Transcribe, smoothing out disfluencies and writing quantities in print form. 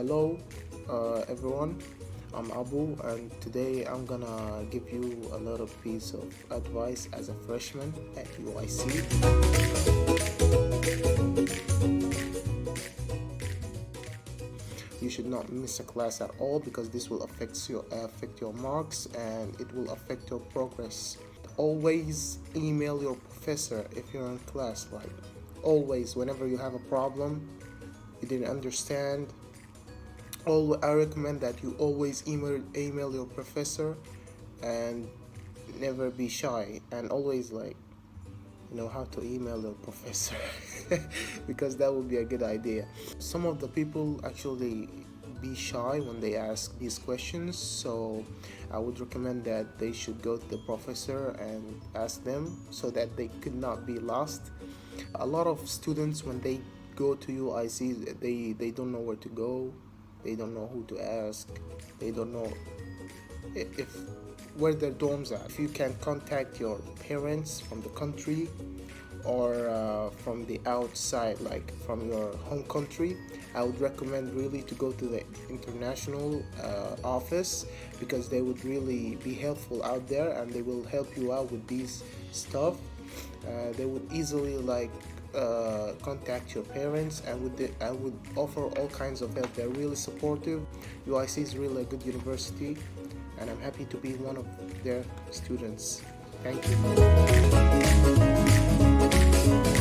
Hello, everyone. I'm Abu, and today I'm gonna give you a little piece of advice as a freshman at UIC. You should not miss a class at all because this will affect your marks and it will affect your progress. Always email your professor if you're in class. Like always, whenever you have a problem you didn't understand, I recommend that you always email your professor and never be shy, and always know how to email your professor because that would be a good idea. Some of the people actually be shy when they ask these questions, so I would recommend that they should go to the professor and ask them so that they could not be lost. A lot of students, when they go to UIC, they don't know where to go, they don't know who to ask, they don't know if where their dorms are. If you can contact your parents from the country or from the outside, like from your home country, I would recommend really to go to the international office, because they would really be helpful out there and they will help you out with these stuff. They would easily contact your parents, and I would offer all kinds of help. They're really supportive. UIC is really a good university, and I'm happy to be one of their students. Thank you.